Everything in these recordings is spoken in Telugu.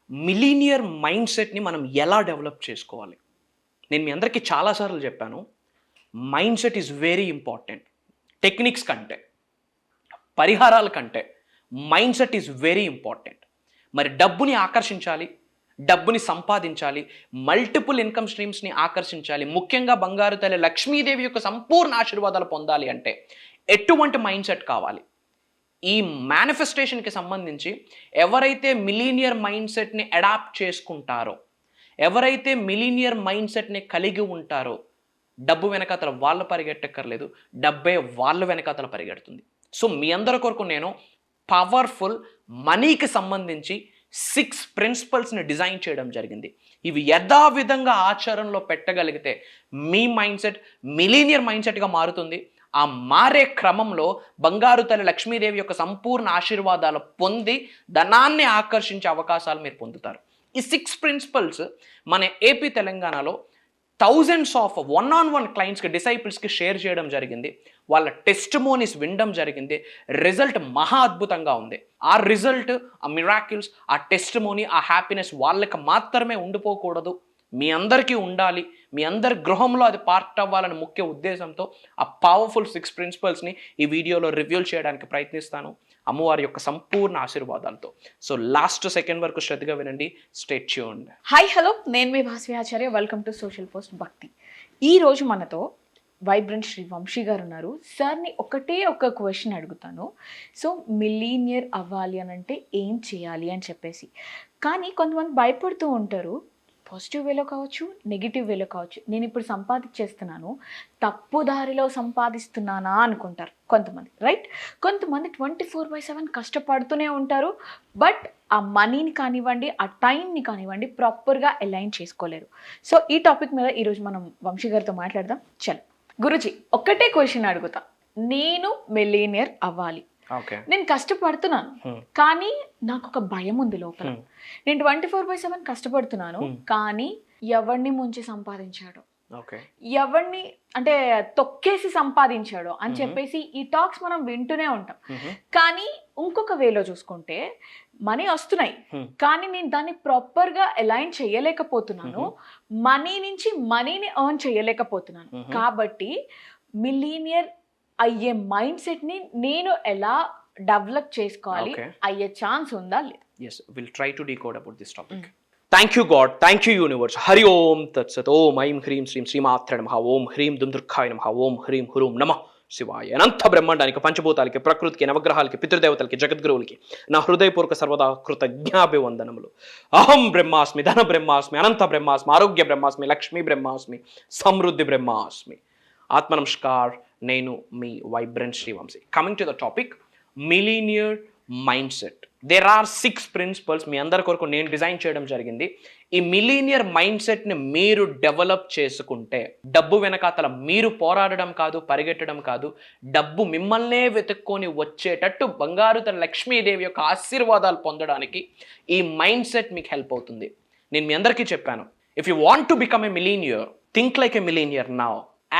మిలీనియర్ మైండ్ సెట్ని మనం ఎలా డెవలప్ చేసుకోవాలి? నేను మీ అందరికీ చాలాసార్లు చెప్పాను, mind set is very important. Techniques కంటే, పరిహారాల కంటే mind set is very important. మరి డబ్బుని ఆకర్షించాలి, డబ్బుని సంపాదించాలి, మల్టిపుల్ ఇన్కమ్ స్ట్రీమ్స్ని ఆకర్షించాలి, ముఖ్యంగా బంగారు తల్లి లక్ష్మీదేవి యొక్క సంపూర్ణ ఆశీర్వాదాలు పొందాలి అంటే ఎటువంటి మైండ్ సెట్ కావాలి? ఈ మేనిఫెస్టేషన్కి సంబంధించి ఎవరైతే మిలీనియర్ మైండ్ సెట్ని అడాప్ట్ చేసుకుంటారో, ఎవరైతే మిలీనియర్ మైండ్ సెట్ని కలిగి ఉంటారో, డబ్బు వెనకాతల వాళ్ళు పరిగెట్టక్కర్లేదు, డబ్బే వాళ్ళ వెనకాతల పరిగెడుతుంది. సో మీ అందరి కొరకు నేను పవర్ఫుల్ మనీకి సంబంధించి 6 ప్రిన్సిపల్స్ని డిజైన్ చేయడం జరిగింది. ఇవి యథావిధంగా ఆచరణలో పెట్టగలిగితే మీ మైండ్ సెట్ మిలీనియర్ మైండ్ సెట్గా మారుతుంది. ఆ మారే క్రమంలో బంగారు తల్లి లక్ష్మీదేవి యొక్క సంపూర్ణ ఆశీర్వాదాలు పొంది ధనాన్ని ఆకర్షించే అవకాశాలు మీరు పొందుతారు. ఈ 6 ప్రిన్సిపల్స్ మన ఏపీ తెలంగాణలో థౌజండ్స్ ఆఫ్ వన్ క్లయింట్స్కి, డిసైపుల్స్కి షేర్ చేయడం జరిగింది. వాళ్ళ టెస్టిమోనీస్ వినడం జరిగింది. రిజల్ట్ మహా అద్భుతంగా ఉంది. ఆ రిజల్ట్, ఆ మిరాకిల్స్, ఆ టెస్టిమోనీ, ఆ హ్యాపీనెస్ వాళ్ళకి మాత్రమే ఉండిపోకూడదు, మీ అందరికీ ఉండాలి, మీ అందరి గృహంలో అది పార్ట్ అవ్వాలని ముఖ్య ఉద్దేశంతో ఆ పవర్ఫుల్ 6 ప్రిన్సిపల్స్ని ఈ వీడియోలో రివ్యూ చేయడానికి ప్రయత్నిస్తాను, అమ్మవారి యొక్క సంపూర్ణ ఆశీర్వాదాలతో. సో లాస్ట్ సెకండ్ వరకు శ్రద్ధగా వినండి. Stay tuned. హాయ్ హలో, నేను మీ భాస్వి ఆచార్య. వెల్కమ్ టు సోషల్ పోస్ట్ భక్తి. ఈరోజు మనతో వైబ్రెంట్ శ్రీ వంశీ గారు ఉన్నారు. సార్ని ఒకటే ఒక క్వశ్చన్ అడుగుతాను. సో మిలీనియర్ అవ్వాలి అని అంటే ఏం చేయాలి అని చెప్పేసి, కానీ కొంతమంది భయపడుతూ ఉంటారు. పాజిటివ్ వేలో కావచ్చు, నెగిటివ్ వేలో కావచ్చు. నేను ఇప్పుడు సంపాదించేస్తున్నాను, తప్పు దారిలో సంపాదిస్తున్నానా అనుకుంటారు కొంతమంది, రైట్? కొంతమంది 24/7 కష్టపడుతూనే ఉంటారు, బట్ ఆ మనీని కానివ్వండి, ఆ టైంని కానివ్వండి ప్రాపర్గా అలైన్ చేసుకోలేరు. సో ఈ టాపిక్ మీద ఈరోజు మనం వంశీ గారితో మాట్లాడదాం. చల్ గురుజీ, ఒక్కటే క్వశ్చన్ అడుగుతా. నేను మిలీనియర్ అవ్వాలి, నేను కష్టపడుతున్నాను, కానీ నాకు ఒక భయం ఉంది లోపల. నేను 24/7 కష్టపడుతున్నాను, కానీ ఎవరిని ముంచి సంపాదించాడో, ఎవరిని అంటే తొక్కేసి సంపాదించాడో అని చెప్పేసి ఈ టాక్స్ మనం వింటూనే ఉంటాం. కానీ ఇంకొక వేలో చూసుకుంటే మనీ వస్తున్నాయి, కానీ నేను దాన్ని ప్రాపర్గా అలైన్ చేయలేకపోతున్నాను, మనీ నుంచి మనీని ఎర్న్ చేయలేకపోతున్నాను. కాబట్టి మిలీనియర్ అయ్యే మైండ్ సెట్ని నేను ఎలా డెవలప్ చేసుకోవాలి, అయ్యే ఛాన్స్ ఉందా లేదా? Yes, we'll try to decode about this topic. Thank you God, thank you universe. Hari Om Tat Sat. Om Aim Hrim Shrim Srimatra Namaha. Om Hrim Dumdurkhaya Namaha. Om Hrim Hurum Namah శివాయ. అనంత బ్రహ్మాండానికి, పంచభూతాలకి, ప్రకృతికి, నవగ్రహాలకి, పితృదేవతలకి, జగద్గురువులకి నా హృదయపూర్వక సర్వదా కృతజ్ఞాభివందనములు. అహం బ్రహ్మాస్మి, ధన బ్రహ్మాస్మి, అనంత బ్రహ్మాస్మి, ఆరోగ్య బ్రహ్మాస్మి, లక్ష్మీ బ్రహ్మాస్మి, సమృద్ధి బ్రహ్మాస్మి. ఆత్మ నమస్కార్, నేను మీ vibrant Srivamsi. Coming to the topic, millionaire mind set. There are 6 principles మీ అందరి కొరకు నేను డిజైన్ చేయడం జరిగింది. ఈ మిలీనియర్ మైండ్ సెట్ని మీరు డెవలప్ చేసుకుంటే డబ్బు వెనకాతల మీరు పోరాడడం కాదు, పరిగెట్టడం కాదు, డబ్బు మిమ్మల్నే వెతుక్కొని వచ్చేటట్టు బంగారు తల్లి లక్ష్మీదేవి యొక్క ఆశీర్వాదాలు పొందడానికి ఈ మైండ్ సెట్ మీకు హెల్ప్ అవుతుంది. నేను మీ అందరికీ చెప్పాను, if you want to become a millionaire, think like a millionaire now,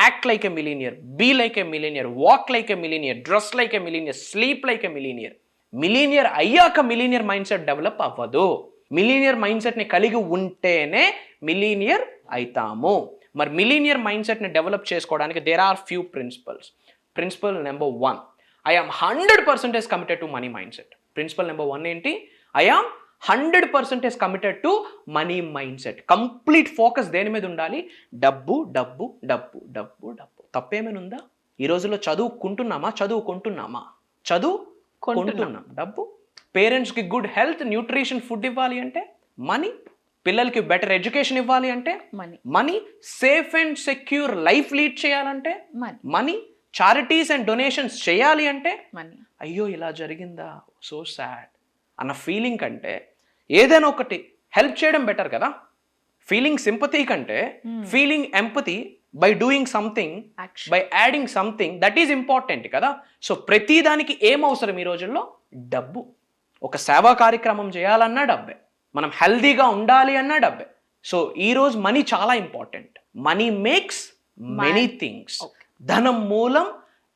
act like a millionaire, be like a millionaire, walk like a millionaire, dress like a millionaire, sleep like a millionaire. Millionaire అయ్యాక మిలీనియర్ మైండ్ సెట్ డెవలప్ అవ్వదు. మిలీనియర్ మైండ్ సెట్ని కలిగి ఉంటేనే మిలీనియర్ అవుతాము. మరి మిలీనియర్ మైండ్ సెట్ని డెవలప్ చేసుకోవడానికి there are few principles. Principle number 1, I am 100% committed to money mind set. Principle number 1 ఏంటి? I am 100% committed to money mind set. Complete focus దేని మీద ఉండాలి? డబ్బు డబ్బు డబ్బు డబ్బు డబ్బు. తప్పేమైనా ఉందా? ఈ రోజుల్లో చదువుకుంటున్నామా? చదువుకుంటున్నాం. డబ్బు. పేరెంట్స్కి గుడ్ హెల్త్, న్యూట్రిషన్, ఫుడ్ ఇవ్వాలి అంటే మనీ. పిల్లలకి బెటర్ ఎడ్యుకేషన్ ఇవ్వాలి అంటే money. Safe and secure life lead చేయాలంటే మనీ. చారిటీస్ అండ్ డొనేషన్స్ చేయాలి అంటే మనీ. అయ్యో ఇలా జరిగిందా, సో సాడ్ అన్న ఫీలింగ్ కంటే ఏదైనా ఒకటి హెల్ప్ చేయడం బెటర్ కదా. ఫీలింగ్ సింపతి కంటే feeling empathy by doing something, by adding something, that is important కదా. సో ప్రతిదానికి ఏం అవసరం ఈ రోజుల్లో? డబ్బు. ఒక సేవా కార్యక్రమం చేయాలన్నా డబ్బే, మనం హెల్దీగా ఉండాలి అన్నా డబ్బే. సో ఈరోజు మనీ చాలా important. Money makes many things. ధనం మూలం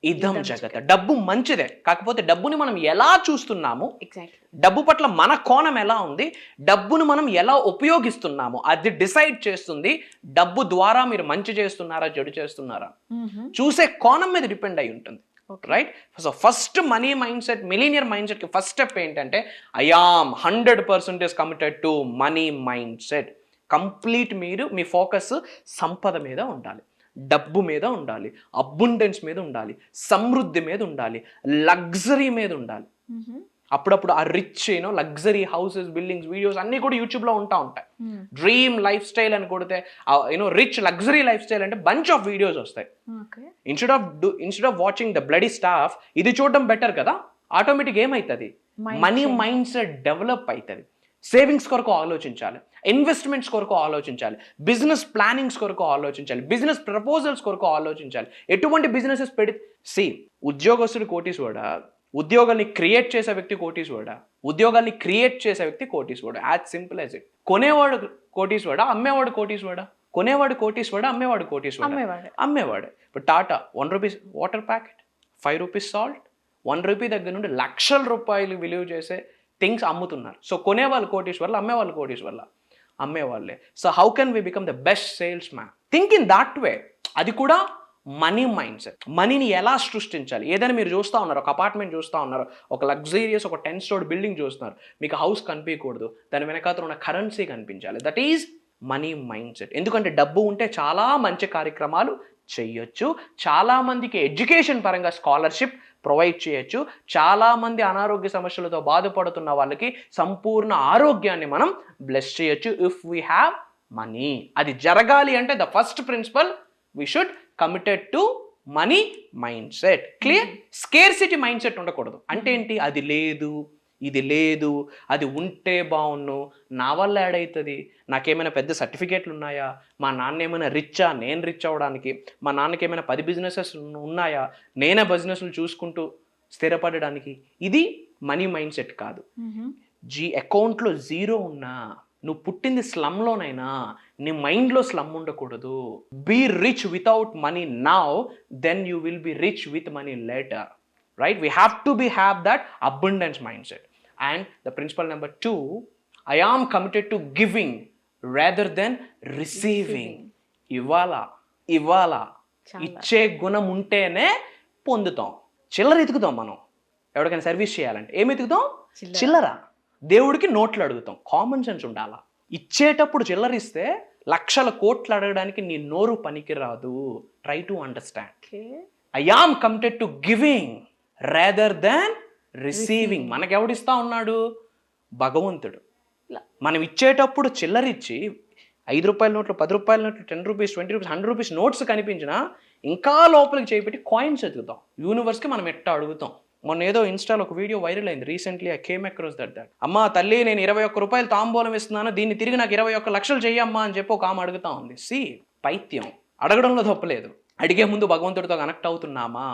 ఇదం జగత. డబ్బు మంచిదే, కాకపోతే డబ్బుని మనం ఎలా చూస్తున్నాము, ఎగ్జాక్ట్లీ. డబ్బు పట్ల మన కోణం ఎలా ఉంది, డబ్బును మనం ఎలా ఉపయోగిస్తున్నాము, అది డిసైడ్ చేస్తుంది డబ్బు ద్వారా మీరు మంచి చేస్తున్నారా చెడు చేస్తున్నారా చూసే కోణం మీద డిపెండ్ అయి ఉంటుంది. Right. So first money mind set, millionaire mind సెట్కి ఫస్ట్ స్టెప్ ఏంటంటే I am 100% committed to money mind set. Complete మీరు మీ ఫోకస్ సంపద మీద ఉండాలి, డబ్బు మీద ఉండాలి, అబుండెన్స్ మీద ఉండాలి, సమృద్ధి మీద ఉండాలి, లగ్జరీ మీద ఉండాలి. అప్పుడప్పుడు ఆ rich luxury houses, buildings, videos అన్నీ కూడా యూట్యూబ్లో ఉంటాయి. డ్రీమ్ లైఫ్ స్టైల్ అని కొడితే రిచ్ లగ్జరీ లైఫ్ స్టైల్ అంటే బంచ్ ఆఫ్ వీడియోస్ వస్తాయి. Instead of watching the bloody staff ఇది చూడడం బెటర్ కదా. ఆటోమేటిక్ ఏమవుతుంది, మనీ మైండ్ సెట్ డెవలప్ అవుతుంది. సేవింగ్స్ కొరకు ఆలోచించాలి, ఇన్వెస్ట్మెంట్స్ కొరకు ఆలోచించాలి, బిజినెస్ ప్లానింగ్స్ కొరకు ఆలోచించాలి, బిజినెస్ ప్రపోజల్స్ కొరకు ఆలోచించాలి. ఎటువంటి బిజినెసెస్ ఉద్యోగస్తుడు కోటీశ్వరుడా, ఉద్యోగాల్ని క్రియేట్ చేసే వ్యక్తి కోటీశ్వరుడా, ఉద్యోగాల్ని క్రియేట్ చేసే వ్యక్తి కోటీశ్వరుడు. As simple as it. కొనేవాడు కోటీశ్వరుడా, అమ్మేవాడు కోటీశ్వరుడా? కొనేవాడు కోటీశ్వరుడా, అమ్మేవాడు కోటీశ్వరుడా? అమ్మేవాడు. ఇప్పుడు Tata 1 rupees water packet, 5 rupees salt, 1 rupee దగ్గర నుండి లక్షల రూపాయలు విలువ చేసే థింగ్స్ అమ్ముతున్నారు. సో కొనేవాళ్ళు కోటీశ్వర్లు, అమ్మేవాళ్ళు కోటీశ్వర్ల, అమ్మేవాళ్ళే. So how can we become the best salesman? Think in that way. అది కూడా మనీ మైండ్ సెట్. మనీని ఎలా సృష్టించాలి? ఏదైనా మీరు చూస్తూ ఉన్నారు, ఒక అపార్ట్మెంట్ చూస్తూ ఉన్నారు, ఒక లగ్జరీరియస్ ఒక 10 స్టోర్ బిల్డింగ్ చూస్తున్నారు, మీకు హౌస్ కనిపించకూడదు, దాని వెనకాల ఉన్న కరెన్సీ కనిపించాలి. That is money mind set. ఎందుకంటే డబ్బు ఉంటే చాలా మంచి కార్యక్రమాలు చేయొచ్చు, చాలామందికి ఎడ్యుకేషన్ పరంగా స్కాలర్షిప్ ప్రొవైడ్ చేయొచ్చు, చాలామంది అనారోగ్య సమస్యలతో బాధపడుతున్న వాళ్ళకి సంపూర్ణ ఆరోగ్యాన్ని మనం బ్లెస్ చేయొచ్చు ఇఫ్ వీ హ్యావ్ మనీ. అది జరగాలి అంటే the first principle we should committed to money mind set. Clear? Scarcity mind set ఉండకూడదు. అంటే ఏంటి? అది లేదు, ఇది లేదు, అది ఉంటే బాగున్ను, నా వల్ల యాడ్ అవుతుంది, నాకేమైనా పెద్ద సర్టిఫికేట్లు ఉన్నాయా, మా నాన్న ఏమైనా రిచ్చా, నేను రిచ్ అవ్వడానికి, మా నాన్నకి ఏమైనా 10 బిజినెసెస్ ఉన్నాయా, నేనే బిజినెస్లు చూసుకుంటూ స్థిరపడడానికి. ఇది మనీ మైండ్ సెట్ కాదు. అకౌంట్లో 0 ఉన్నా, నువ్వు పుట్టింది స్లమ్లోనైనా, నీ మైండ్లో స్లమ్ ఉండకూడదు. Be rich without money now, then you will be rich with money later. Right? We have to have that abundance mindset. And the principle number 2, I am committed to giving rather than receiving. ఇవ్వాలా ఇచ్చే గుణం ఉంటేనే పొందుతాం. చిల్లర ఎతుకుతాం. మనం ఎవరికైనా సర్వీస్ చేయాలంటే ఏమి ఎతుకుతాం? చిల్లర. దేవుడికి నోట్లు అడుగుతాం. కామన్ సెన్స్ ఉండాలా. ఇచ్చేటప్పుడు చిల్లర ఇస్తే లక్షల కోట్లు అడగడానికి నీ నోరు పనికిరాదు. Try to understand. I am committed to giving rather than receiving. మనకెవడిస్తా ఉన్నాడు? భగవంతుడు. మనం ఇచ్చేటప్పుడు చిల్లరిచ్చి 5 రూపాయల నోట్లు, 10 రూపాయల నోట్లు, 10 రూపీస్, 20 రూపీస్, 100 రూపీస్ నోట్స్ కనిపించినా ఇంకా లోపలికి చేపెట్టి కాయిన్స్ ఎదుగుతాం. యూనివర్స్కి మనం ఎట్టా అడుగుతాం. మొన్న ఏదో ఇన్స్టాలో ఒక వీడియో వైరల్ అయింది recently. I came across that అమ్మా తల్లి, నేను 21 రూపాయలు తాంబూలం ఇస్తున్నాను, దీన్ని తిరిగి నాకు 21 లక్షలు చెయ్యమ్మా అని చెప్పి ఒక ఆమె అడుగుతా ఉంది. పైత్యం. అడగడంలో తప్పలేదు. అడిగే ముందు భగవంతుడితో కనెక్ట్ అవుతున్నామా,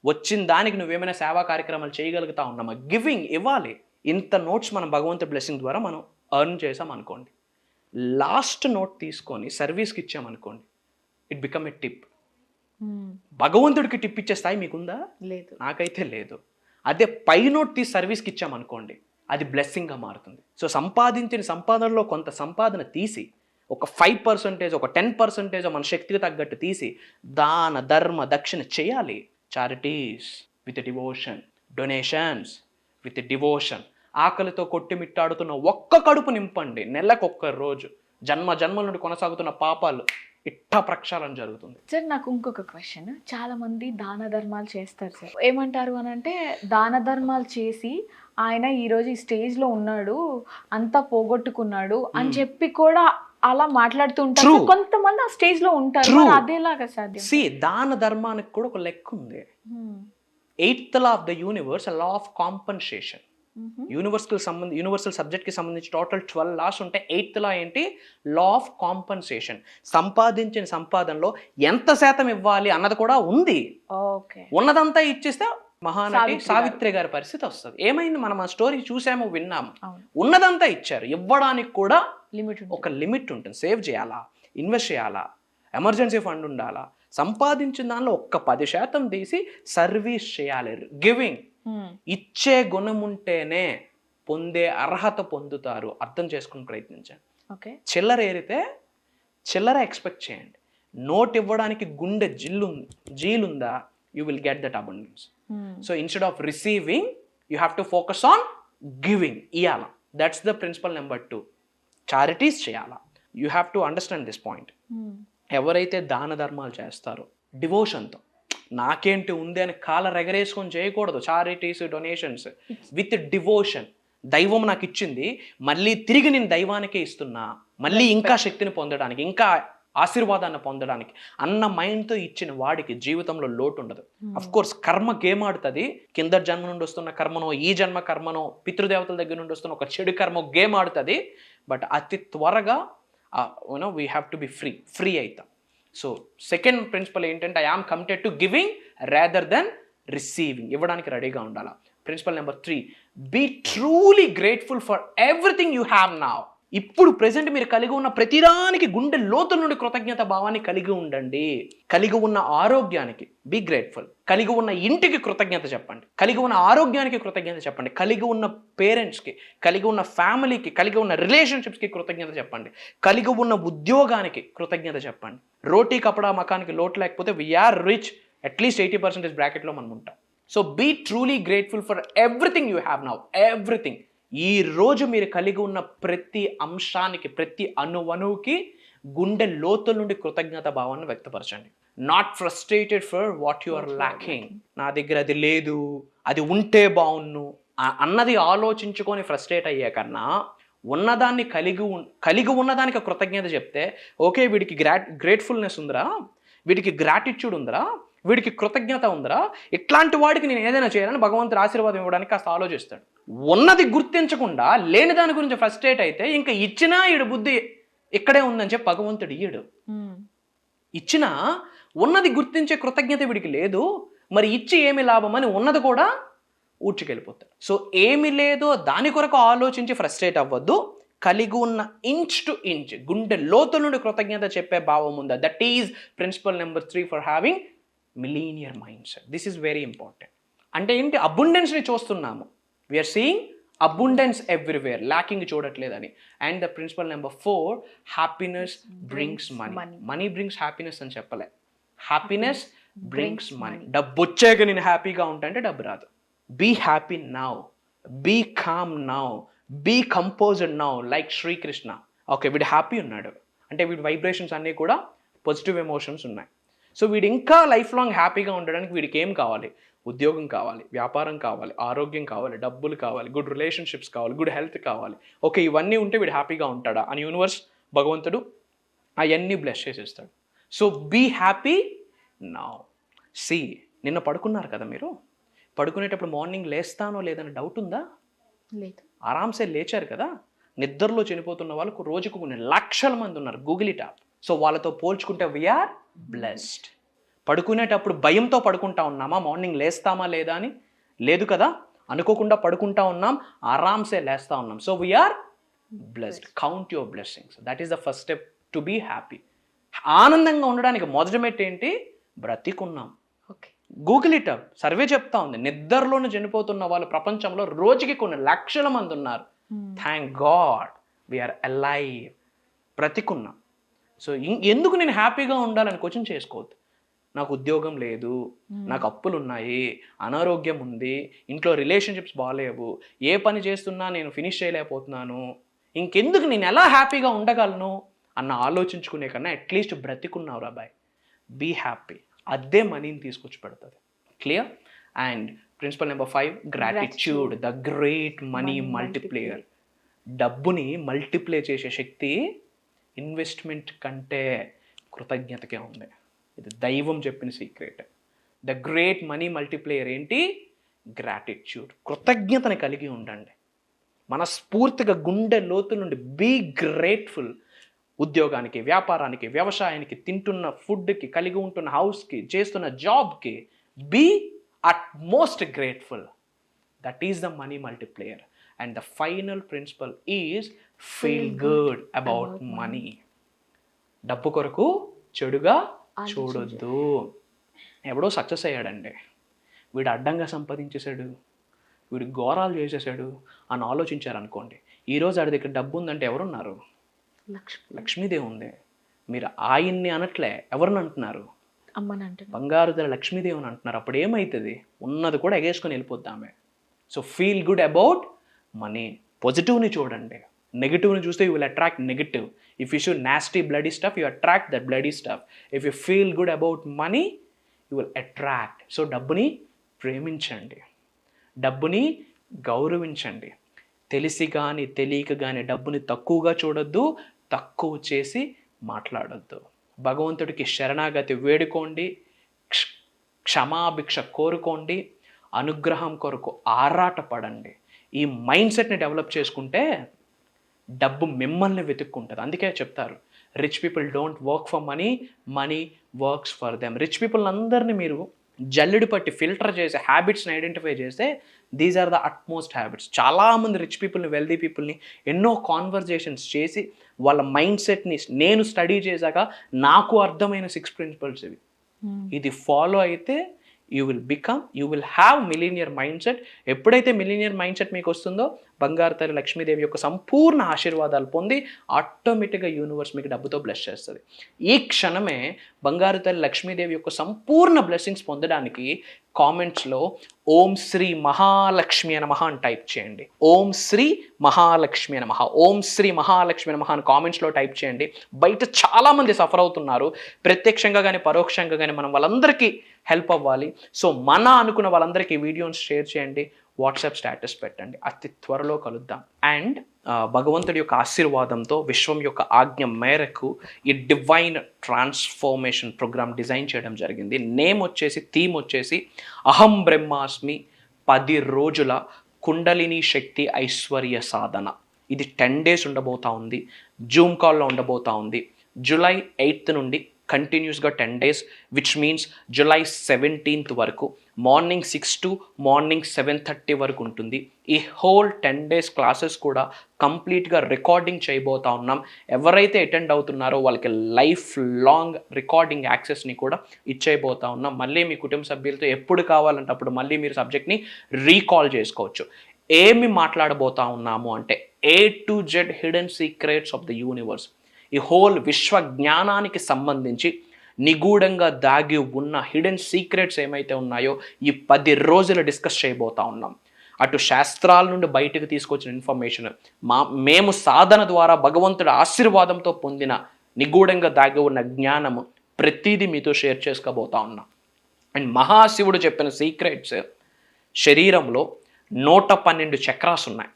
వచ్చిన దానికి నువ్వేమైనా సేవా కార్యక్రమాలు చేయగలుగుతా ఉన్నామా, గివింగ్ ఇవ్వాలి. ఇంత నోట్స్ మనం భగవంతుడి బ్లెస్సింగ్ ద్వారా మనం ఎర్న్ చేసాం అనుకోండి, లాస్ట్ నోట్ తీసుకొని సర్వీస్కి ఇచ్చామనుకోండి, ఇట్ బికమ్ ఎ టిప్. భగవంతుడికి టిప్ ఇచ్చే స్థాయి మీకుందా? లేదు. నాకైతే లేదు. అదే పై నోట్ తీసి సర్వీస్కి ఇచ్చామనుకోండి, అది బ్లెస్సింగ్గా మారుతుంది. సో సంపాదించిన సంపాదనలో కొంత సంపాదన తీసి ఒక 5%, ఒక 10% మన శక్తికి తగ్గట్టు తీసి దాన ధర్మ దక్షిణ చేయాలి. Charities with devotion, donations with devotion. ఆకలితో కొట్టిమిట్టాడుతున్న ఒక్క కడుపు నింపండి, నెలకొక్క రోజు. జన్మల నుండి కొనసాగుతున్న పాపాలు ఇట్టా ప్రక్షాళన జరుగుతుంది. సార్ నాకు ఇంకొక క్వశ్చన్. చాలా మంది దాన ధర్మాలు చేస్తారు సార్. ఏమంటారు అని అంటే, దాన ధర్మాలు చేసి ఆయన ఈరోజు ఈ స్టేజ్లో ఉన్నాడు, అంతా పోగొట్టుకున్నాడు అని చెప్పి కూడా అలా మాట్లాడుతూ ఉంటారు. కొంతమంది ఆ స్టేజ్ లో ఉంటారు. అదేలాగా సాధ్యం? దాన ధర్మానికి కూడా ఒక లెక్క ఉంది. 8th law of the universe, law of compensation. Universal subject కి సంబంధించి టోటల్ 12 లాస్ ఉంటే 8th law ఏంటి? Law of compensation. సంపాదించిన సంపాదనలో ఎంత శాతం ఇవ్వాలి అన్నది కూడా ఉంది. ఉన్నదంతా ఇచ్చేస్తే మహానటి సావిత్రి గారి పరిస్థితి వస్తుంది. ఏమైంది? మనం ఆ స్టోరీ చూసాము, విన్నాము. ఉన్నదంతా ఇచ్చారు. ఇవ్వడానికి కూడా ఒక లిమిట్ ఉంటుంది. సేవ్ చేయాలా, ఇన్వెస్ట్ చేయాలా, ఎమర్జెన్సీ ఫండ్ ఉండాలా, సంపాదించిన దానిలో ఒక్క 10% తీసి సర్వీస్ చేయాలి. గివింగ్, ఇచ్చే గుణం ఉంటేనే పొందే అర్హత పొందుతారు. అర్థం చేసుకుని ప్రయత్నించండి. ఓకే. చిల్లర ఏరితే చిల్లర ఎక్స్పెక్ట్ చేయండి. నోట్ ఇవ్వడానికి గుండె జీలుందా, you will get that abundance. So instead of receiving you have to focus on giving. ఇవ్వాలా. That's the principle number 2. Charities చేయాలా. You have to understand this point. ఎవరైతే దాన ధర్మాలు చేస్తారో డివోషన్తో, నాకేంటి ఉంది అని కాలర్ ఎగరేసుకొని చేయకూడదు. Charities, donations with devotion. దైవం నాకు ఇచ్చింది, మళ్ళీ తిరిగి నేను దైవానికే ఇస్తున్నా, మళ్ళీ ఇంకా శక్తిని పొందడానికి, ఇంకా ఆశీర్వాదాన్ని పొందడానికి అన్న మైండ్తో ఇచ్చిన వాడికి జీవితంలో లోటు ఉండదు. అఫ్ కోర్స్ కర్మ గేమ్ ఆడుతుంది. కింద జన్మ నుండి వస్తున్న కర్మనో, ఈ జన్మ కర్మనో, పితృదేవతల దగ్గర నుండి వస్తున్న ఒక చెడు కర్మ గేమ్ ఆడుతుంది. బట్ అతి త్వరగా we have to be free అవుతాం. సో సెకండ్ ప్రిన్సిపల్ ఏంటంటే, I am committed to giving rather than receiving. ఇవ్వడానికి రెడీగా ఉండాలి. Principle number 3, be truly grateful for everything you have now. ఇప్పుడు ప్రెసెంట్ మీరు కలిగి ఉన్న ప్రతిదానికి గుండె లోతు నుండి కృతజ్ఞత భావాన్ని కలిగి ఉండండి. కలిగి ఉన్న ఆరోగ్యానికి బీ గ్రేట్ఫుల్. కలిగి ఉన్న ఇంటికి కృతజ్ఞత చెప్పండి. కలిగి ఉన్న ఆరోగ్యానికి కృతజ్ఞత చెప్పండి. కలిగి ఉన్న పేరెంట్స్కి, కలిగి ఉన్న ఫ్యామిలీకి, కలిగి ఉన్న రిలేషన్షిప్స్కి కృతజ్ఞత చెప్పండి. కలిగి ఉన్న ఉద్యోగానికి కృతజ్ఞత చెప్పండి. రోటీ కపడా మకానికి లోటు లేకపోతే వీఆర్ రిచ్. అట్లీస్ట్ 80% బ్రాకెట్లో మనం ఉంటాం. So be truly grateful for everything you have now. Everything. ఈ రోజు మీరు కలిగి ఉన్న ప్రతి అంశానికి, ప్రతి అణువుకి గుండె లోతుల నుండి కృతజ్ఞత భావాన్ని వ్యక్తపరచండి. Not frustrated for what you are lacking. నా దగ్గర అది లేదు, అది ఉంటే బాగున్ను అన్నది ఆలోచించుకొని ఫ్రస్ట్రేట్ అయ్యే కన్నా, ఉన్నదాన్ని కలిగి ఉన్నదానికి కృతజ్ఞత చెప్తే, ఓకే వీడికి గ్రేట్ఫుల్నెస్ ఉందిరా, వీడికి గ్రాటిట్యూడ్ ఉందిరా, వీడికి కృతజ్ఞత ఉందిరా, ఇట్లాంటి వాడికి నేను ఏదైనా చేయాలని భగవంతుడు ఆశీర్వాదం ఇవ్వడానికి కాస్త ఆలోచిస్తాడు. ఉన్నది గుర్తించకుండా లేని దాని గురించి ఫ్రస్ట్రేట్ అయితే ఇంకా ఇచ్చినా ఈడు బుద్ధి ఇక్కడే ఉందని చెప్పి భగవంతుడు ఇయ్యడు. ఇచ్చినా ఉన్నది గుర్తించే కృతజ్ఞత వీడికి లేదు, మరి ఇచ్చి ఏమి లాభం అని ఉన్నది కూడా ఊడ్చుకెళ్ళిపోతాడు. సో ఏమి లేదో దాని కొరకు ఆలోచించి ఫ్రస్ట్రేట్ అవ్వద్దు. కలిగి ఉన్న ఇంచ్ టు ఇంచ్ గుండె లోతు నుండి కృతజ్ఞత చెప్పే భావం ఉందా. That is principle number 3 for having millionaire mind set. This is very important. అంటే ఏంటి, అబుండెన్స్ని చూస్తున్నాము. We are seeing abundance everywhere, lacking చూడట్లేదని. And the principle number 4, happiness brings money. Money brings happiness అని చెప్పలే, హ్యాపీనెస్ బ్రింగ్స్ మనీ. డబ్బు వచ్చాక నేను హ్యాపీగా ఉంటా అంటే డబ్బు రాదు. Be happy now, be calm now, be composed now. Like Srikrishna. Okay వీడు హ్యాపీ ఉన్నాడు అంటే వీడి వైబ్రేషన్స్ అన్నీ కూడా పాజిటివ్ ఎమోషన్స్ ఉన్నాయి. సో వీడు ఇంకా లైఫ్ లాంగ్ హ్యాపీగా ఉండడానికి వీడికి ఏం కావాలి, ఉద్యోగం కావాలి, వ్యాపారం కావాలి, ఆరోగ్యం కావాలి, డబ్బులు కావాలి, గుడ్ రిలేషన్షిప్స్ కావాలి, గుడ్ హెల్త్ కావాలి. ఓకే ఇవన్నీ ఉంటే వీడు హ్యాపీగా ఉంటాడా అని యూనివర్స్ భగవంతుడు అవన్నీ బ్లెస్ చేసేస్తాడు. So be happy now. See నిన్న పడుకున్నారు కదా మీరు, పడుకునేటప్పుడు మార్నింగ్ లేస్తానో లేదని డౌట్ ఉందా? లేదు. ఆరామ్సే లేచారు కదా. నిద్రలో చనిపోతున్న వాళ్ళకు రోజుకు కొన్ని లక్షల మంది ఉన్నారు. Google it up. సో వాళ్ళతో పోల్చుకుంటే వీఆర్ బ్లెస్డ్. పడుకునేటప్పుడు భయంతో పడుకుంటా ఉన్నామా, మార్నింగ్ లేస్తామా లేదా అని? లేదు కదా. అనుకోకుండా పడుకుంటా ఉన్నాం, ఆరామ్సే లేస్తూ ఉన్నాం. So we are blessed. Count your blessings. That is the first step to be happy. ఆనందంగా ఉండడానికి మొదటి మెట్టు ఏంటి? బ్రతికున్నాం. Okay. Google it up. Survey చెప్తా ఉంది, నిద్రలోనే చనిపోతున్న వాళ్ళు ప్రపంచంలో రోజుకి కొన్ని లక్షల మంది ఉన్నారు. Thank God we are alive. బ్రతికున్నాం. సో ఎందుకు నేను హ్యాపీగా ఉండాలని క్వశ్చన్ చేసుకోవద్దు. నాకు ఉద్యోగం లేదు, నాకు అప్పులు ఉన్నాయి, అనారోగ్యం ఉంది, ఇంట్లో రిలేషన్షిప్స్ బాగాలేవు, ఏ పని చేస్తున్నా నేను ఫినిష్ చేయలేకపోతున్నాను, ఇంకెందుకు నేను ఎలా హ్యాపీగా ఉండగలను అన్న ఆలోచించుకునే కన్నా అట్లీస్ట్ బ్రతికున్నావు రాబాయ్. Be happy. అదే మనీని తీసుకొచ్చి పెడుతుంది. Clear? And principle number 5, gratitude, the great money multiplier. డబ్బుని మల్టిప్లే చేసే శక్తి ఇన్వెస్ట్మెంట్ కంటే కృతజ్ఞతకే ఉంది. ఇది దైవం చెప్పిన secret. The great money multiplier ఏంటి? గ్రాటిట్యూడ్. కృతజ్ఞతని కలిగి ఉండండి. మనస్ఫూర్తిగా గుండె లోతు నుండి బీ గ్రేట్ఫుల్. ఉద్యోగానికి, వ్యాపారానికి, వ్యవసాయానికి, తింటున్న ఫుడ్కి, కలిగి ఉంటున్న హౌస్కి, చేస్తున్న జాబ్కి be at most grateful. That is the money multiplier. And the final principle is feel good about money. డబ్బు కొరకు చెడుగా చూడొద్దు. ఎవడో సక్సెస్ అయ్యాడండి, వీడు అడ్డంగా సంపాదించేశాడు, వీడు ఘోరాలు చేసేసాడు అని ఆలోచించారనుకోండి, ఈరోజు ఆడి దగ్గర డబ్బు ఉందంటే ఎవరున్నారు? లక్ష్మీదేవి ఉంది. మీరు ఆయన్ని అనట్లే, ఎవరిని అంటున్నారు? బంగారు ధర లక్ష్మీదేవిని అంటున్నారు. అప్పుడు ఏమవుతుంది? ఉన్నది కూడా ఎగేసుకొని వెళ్ళిపోద్దామే. So feel good about money. పాజిటివ్ని చూడండి, నెగిటివ్ని చూస్తే you will attract negative. If you shoo nasty bloody stuff, you attract that bloody stuff. If you feel good about money, you will attract. So డబ్బుని ప్రేమించండి, డబ్బుని గౌరవించండి. తెలిసి కానీ తెలియక కానీ డబ్బుని తక్కువగా చూడొద్దు, తక్కువ చేసి మాట్లాడొద్దు. భగవంతుడికి శరణాగతి వేడుకోండి, క్షమాభిక్ష కోరుకోండి, అనుగ్రహం కొరకు ఆరాటపడండి. ఈ మైండ్ సెట్ని డెవలప్ చేసుకుంటే డబ్బు మిమ్మల్ని వెతుక్కుంటుంది. అందుకే చెప్తారు, rich people don't work for money, money works for them. Rich people అందరినీ మీరు జల్లెడు పట్టి ఫిల్టర్ చేసి హ్యాబిట్స్ని ఐడెంటిఫై చేస్తే these are the utmost habits. చాలామంది రిచ్ పీపుల్ని, వెల్దీ పీపుల్ని ఎన్నో కాన్వర్జేషన్స్ చేసి వాళ్ళ మైండ్ సెట్ని నేను స్టడీ చేశాక నాకు అర్థమైన 6 ప్రిన్సిపల్స్ ఇవి. ఇది ఫాలో అయితే you will have millionaire mind set. ఎప్పుడైతే మిలీనియర్ మైండ్ సెట్ మీకు వస్తుందో, బంగారు తల్లి లక్ష్మీదేవి యొక్క సంపూర్ణ ఆశీర్వాదాలు పొంది ఆటోమేటిక్గా యూనివర్స్ మీకు డబ్బుతో బ్లెస్ చేస్తుంది. ఈ క్షణమే బంగారు తల్లి లక్ష్మీదేవి యొక్క సంపూర్ణ బ్లెస్సింగ్స్ పొందడానికి కామెంట్స్లో ఓం శ్రీ మహాలక్ష్మి నమః అని టైప్ చేయండి. ఓం శ్రీ మహాలక్ష్మి నమః, ఓం శ్రీ మహాలక్ష్మి నమః అని కామెంట్స్లో టైప్ చేయండి. బయట చాలామంది సఫర్ అవుతున్నారు, ప్రత్యక్షంగా కానీ పరోక్షంగా కానీ మనం వాళ్ళందరికీ హెల్ప్ అవ్వాలి. సో మన అనుకున్న వాళ్ళందరికీ వీడియోస్ షేర్ చేయండి, వాట్సాప్ స్టేటస్ పెట్టండి. అతి త్వరలో కలుద్దాం. అండ్ భగవంతుడి యొక్క ఆశీర్వాదంతో విశ్వం యొక్క ఆజ్ఞ మేరకు ఈ డివైన్ ట్రాన్స్ఫర్మేషన్ ప్రోగ్రామ్ డిజైన్ చేయడం జరిగింది. థీమ్ వచ్చేసి అహం బ్రహ్మాస్మి 10 రోజుల కుండలిని శక్తి ఐశ్వర్య సాధన. ఇది 10 days ఉండబోతా ఉంది. జూమ్ కాల్లో ఉండబోతా ఉంది. July 8th నుండి కంటిన్యూస్గా 10 days, which means July 17th వరకు మార్నింగ్ 6 to మార్నింగ్ 7:30 వరకు ఉంటుంది. ఈ హోల్ 10 days క్లాసెస్ కూడా కంప్లీట్గా రికార్డింగ్ చేయబోతా ఉన్నాం. ఎవరైతే అటెండ్ అవుతున్నారో వాళ్ళకి లైఫ్ లాంగ్ రికార్డింగ్ యాక్సెస్ని కూడా ఇచ్చేయబోతా ఉన్నాం. మళ్ళీ మీ కుటుంబ సభ్యులతో ఎప్పుడు కావాలంటే అప్పుడు మళ్ళీ మీరు సబ్జెక్ట్ని రీకాల్ చేసుకోవచ్చు. ఏమి మాట్లాడబోతా ఉన్నాము అంటే A to Z hidden secrets of the universe. ఈ హోల్ విశ్వ జ్ఞానానికి సంబంధించి నిగూఢంగా దాగి ఉన్న హిడెన్ సీక్రెట్స్ ఏమైతే ఉన్నాయో ఈ 10 రోజులు డిస్కస్ చేయబోతా ఉన్నాం. అటు శాస్త్రాల నుండి బయటకు తీసుకొచ్చిన ఇన్ఫర్మేషన్, మేము సాధన ద్వారా భగవంతుడి ఆశీర్వాదంతో పొందిన నిగూఢంగా దాగి ఉన్న జ్ఞానము ప్రతిదీ మీతో షేర్ చేసుకోబోతా ఉన్నాం. అండ్ మహాశివుడు చెప్పిన సీక్రెట్స్, శరీరంలో 112 చక్రాస్ ఉన్నాయి,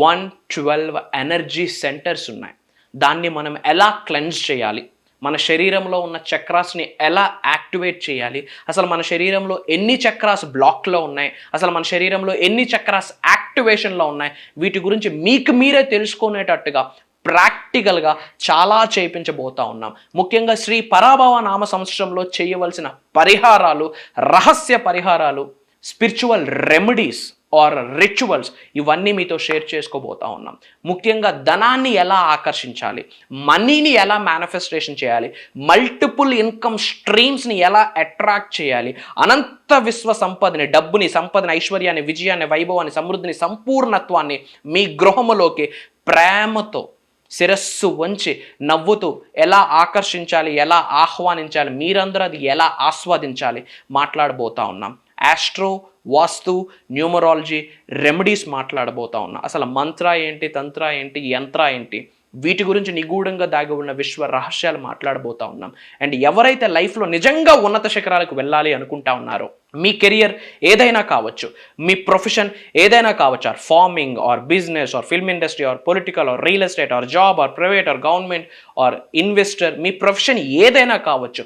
112 ఎనర్జీ సెంటర్స్ ఉన్నాయి. దాన్ని మనం ఎలా క్లెన్స్ చేయాలి, మన శరీరంలో ఉన్న చక్రాస్ని ఎలా యాక్టివేట్ చేయాలి, అసలు మన శరీరంలో ఎన్ని చక్రాస్ బ్లాక్లో ఉన్నాయి, అసలు మన శరీరంలో ఎన్ని చక్రాస్ యాక్టివేషన్లో ఉన్నాయి, వీటి గురించి మీకు మీరే తెలుసుకునేటట్టుగా ప్రాక్టికల్గా చాలా చేయించబోతా ఉన్నాం. ముఖ్యంగా శ్రీ పరాభవ నామ సంవత్సరంలో చేయవలసిన పరిహారాలు, రహస్య పరిహారాలు, స్పిరిచువల్ రెమెడీస్ ఆర్ రిచువల్స్, ఇవన్నీ మీతో షేర్ చేసుకోబోతా ఉన్నాం. ముఖ్యంగా ధనాన్ని ఎలా ఆకర్షించాలి, మనీని ఎలా మేనిఫెస్టేషన్ చేయాలి, మల్టిపుల్ ఇన్కమ్ స్ట్రీమ్స్ని ఎలా అట్రాక్ట్ చేయాలి, అనంత విశ్వ సంపదని, డబ్బుని, సంపదని, ఐశ్వర్యాన్ని, విజయాన్ని, వైభవాన్ని, సమృద్ధిని, సంపూర్ణత్వాన్ని మీ గృహములోకి ప్రేమతో శిరస్సు వంచి నవ్వుతూ ఎలా ఆకర్షించాలి, ఎలా ఆహ్వానించాలి, మీరందరూ అది ఎలా ఆస్వాదించాలి మాట్లాడబోతా ఉన్నాం. ఆస్ట్రో, వాస్తు, న్యూమరాలజీ, రెమెడీస్ మాట్లాడబోతా ఉన్నా. అసలు మంత్ర ఏంటి, తంత్ర ఏంటి, యంత్ర ఏంటి, వీటి గురించి నిగూఢంగా దాగి ఉన్న విశ్వ రహస్యాలు మాట్లాడబోతా ఉన్నాం. అండ్ ఎవరైతే లైఫ్లో నిజంగా ఉన్నత శిఖరాలకు వెళ్ళాలి అనుకుంటా ఉన్నారో, మీ కెరియర్ ఏదైనా కావచ్చు, మీ ప్రొఫెషన్ ఏదైనా కావచ్చు, or farming or business or film industry or political or real estate or job or private or government or investor, మీ ప్రొఫెషన్ ఏదైనా కావచ్చు,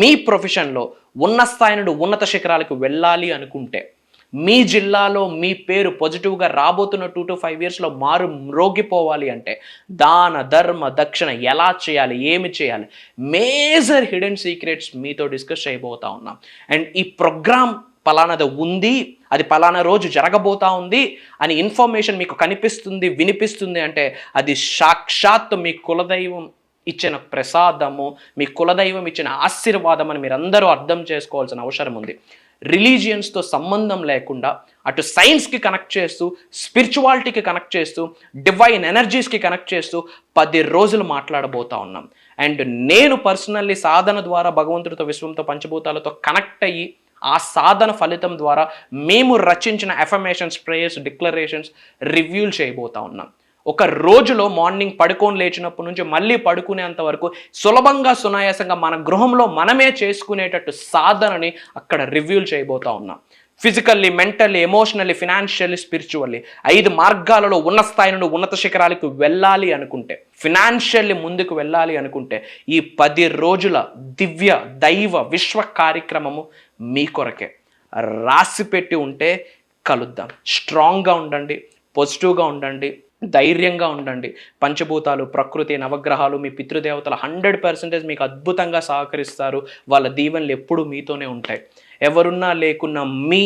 మీ ప్రొఫెషన్లో ఉన్న స్థాయి నుండి ఉన్నత శిఖరాలకు వెళ్ళాలి అనుకుంటే, మీ జిల్లాలో మీ పేరు పాజిటివ్గా రాబోతున్న 2 to 5 yearsలో మారు మ్రోగిపోవాలి అంటే దాన ధర్మ దక్షిణ ఎలా చేయాలి, ఏమి చేయాలి, మేజర్ హిడెన్ సీక్రెట్స్ మీతో డిస్కస్ చేయబోతా ఉన్నాం. అండ్ ఈ ప్రోగ్రామ్ పలానాది ఉంది, అది పలానా రోజు జరగబోతా ఉంది అని ఇన్ఫర్మేషన్ మీకు కనిపిస్తుంది, వినిపిస్తుంది అంటే అది సాక్షాత్ మీ కులదైవం ఇచ్చిన ప్రసాదము, మీ కులదైవం ఇచ్చిన ఆశీర్వాదం అని మీరందరూ అర్థం చేసుకోవాల్సిన అవసరం ఉంది. రిలీజియన్స్తో సంబంధం లేకుండా అటు సైన్స్కి కనెక్ట్ చేస్తూ, స్పిరిచువాలిటీకి కనెక్ట్ చేస్తూ, డివైన్ ఎనర్జీస్కి కనెక్ట్ చేస్తూ 10 రోజులు మాట్లాడబోతా ఉన్నాం. అండ్ నేను పర్సనల్లీ సాధన ద్వారా భగవంతుడితో, విశ్వంతో, పంచభూతాలతో కనెక్ట్ అయ్యి ఆ సాధన ఫలితం ద్వారా మేము రచించిన అఫర్మేషన్స్, ప్రేయర్స్, డిక్లరేషన్స్ రివ్యూలు చేయబోతా ఉన్నాం. ఒక రోజులో మార్నింగ్ పడుకొని లేచినప్పటి నుంచి మళ్ళీ పడుకునేంత వరకు సులభంగా, సునాయాసంగా మన గృహంలో మనమే చేసుకునేటట్టు సాధనని అక్కడ రివ్యూలు చేయబోతా ఉన్నాం. Physically, mentally, emotionally, financially, spiritually 5 మార్గాలలో ఉన్న స్థాయి నుండి ఉన్నత శిఖరాలకు వెళ్ళాలి అనుకుంటే, ఫినాన్షియల్లీ ముందుకు వెళ్ళాలి అనుకుంటే ఈ 10 రోజుల దివ్య దైవ విశ్వ కార్యక్రమము మీ కొరకే. రాసి పెట్టి ఉంటే కలుద్దాం. స్ట్రాంగ్గా ఉండండి, పాజిటివ్గా ఉండండి, ధైర్యంగా ఉండండి. పంచభూతాలు, ప్రకృతి, నవగ్రహాలు, మీ పితృదేవతలు 100% మీకు అద్భుతంగా సహకరిస్తారు. వాళ్ళ దీవెనలు ఎప్పుడూ మీతోనే ఉంటాయి. ఎవరున్నా లేకున్నా మీ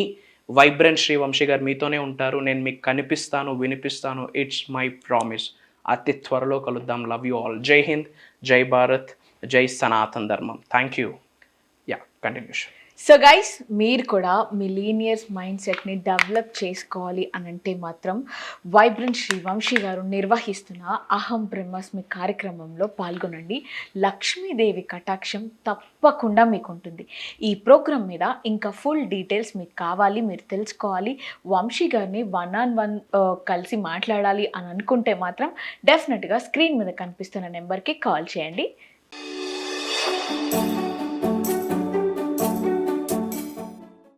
వైబ్రెంట్ శ్రీవంశీ గారు మీతోనే ఉంటారు. నేను మీకు కనిపిస్తాను, వినిపిస్తాను. It's my promise. అతి త్వరలో కలుద్దాం. Love you all. జై హింద్, జై భారత్, జై సనాతన్ ధర్మం. Thank you. Yeah, continuation. So guys, మీరు కూడా మిలీనియర్స్ మైండ్ సెట్ని డెవలప్ చేసుకోవాలి అని అంటే మాత్రం వైబ్రెంట్ శ్రీవంశీ గారు నిర్వహిస్తున్న అహం బ్రహ్మాస్మి కార్యక్రమంలో పాల్గొనండి. లక్ష్మీదేవి కటాక్షం తప్పకుండా మీకు ఉంటుంది. ఈ ప్రోగ్రామ్ మీద ఇంకా ఫుల్ డీటెయిల్స్ మీకు కావాలి, మీరు తెలుసుకోవాలి, వంశీ గారిని 1-on-1 కలిసి మాట్లాడాలి అని అనుకుంటే మాత్రం డెఫినెట్గా స్క్రీన్ మీద కనిపిస్తున్న నెంబర్కి కాల్ చేయండి.